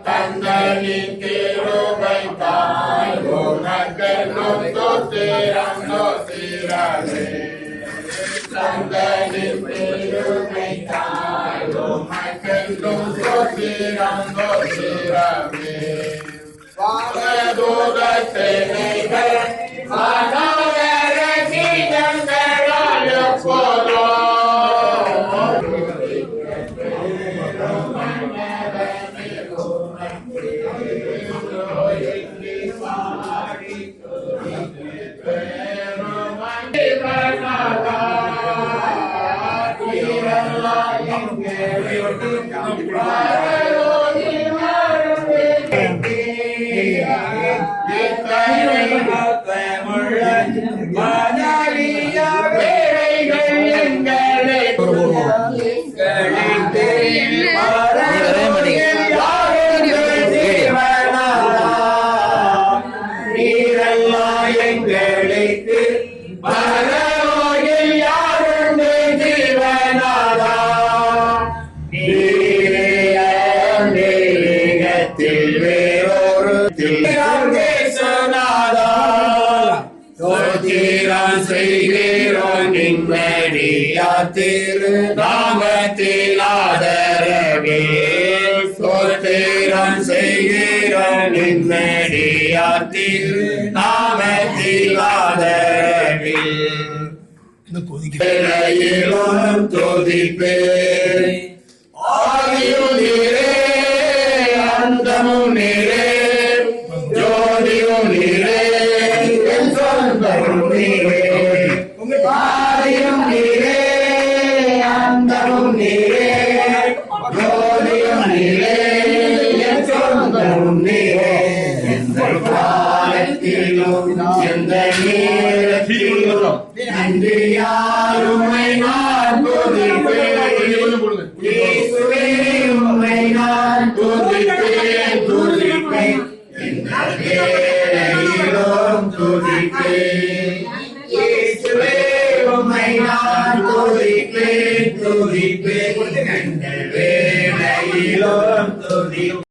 தந்தனின் திருவை தாய் உனக்கென்னும் தொத்திரந்தோ சீரவே தந்தனின் திருவை தாய் உனக்கென்னும் தொத்திரந்தோ சீரவே வானதூர சேனைகள் வானவர கீதங்களால் எப்போதோ திரு நாமத்தில் ஆதரவே சோத்திரம் செய்கிறோம் நிம்மதியா திரு நாமத்தில் ஆதரவே துதிப்பே ஆதியும் நீரே அந்தமும் நீரே ஜோதியும் நீரே நீரே ஆதியும் நீரே அந்தமும் நீரே ஜோதியும் நீரே நீரே எந்த காலத்திலும் எந்த நேரத்திலும் நன்றியாருமை நான் துதிப்பேன்